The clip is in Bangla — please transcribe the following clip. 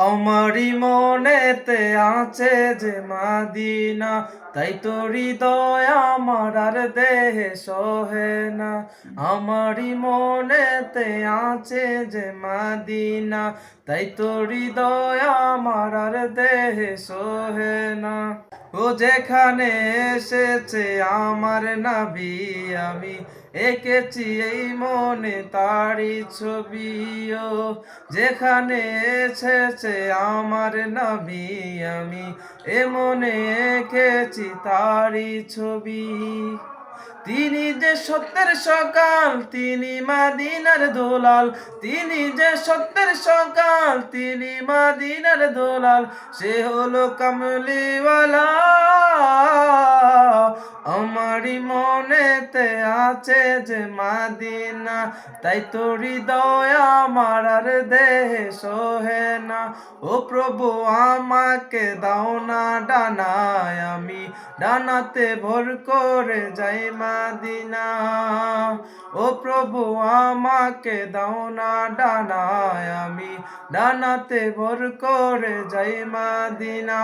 আমারি মনেতে আছে যে মাদিনা, তাই তো হৃদয় আমার আর দেহে সহে না। আমারি মনেতে আছে যে মাদিনা, তাই তো হৃদয় আমার আর দেহে সহে না। ও যেখানে এসেছে আমার নবী, আমি এঁকেছি এই মনে তারি ছবি। ও যেখানে এসেছে আমার নবী, আমি এ মনে এঁকেছি তারি ছবি। তিনি যে সত্যের সকাল, তিনি মাদিনার দোলাল। তিনি যে সত্যের সকাল, তিনি মাদিনার দোলাল। সে হলো কামলিওয়ালা। আমারি মনেতে আছে যে মাদিনা, তাই তো হৃদয় আমার আর দেহে সহে না। ও প্রভু আমাকে দাও না ডানায়, আমি ডানাতে ভর করে যাই মাদিনা। ও প্রভু আমাকে দাও না ডানায়, আমি ডানাতে ভর করে যাই মাদিনা।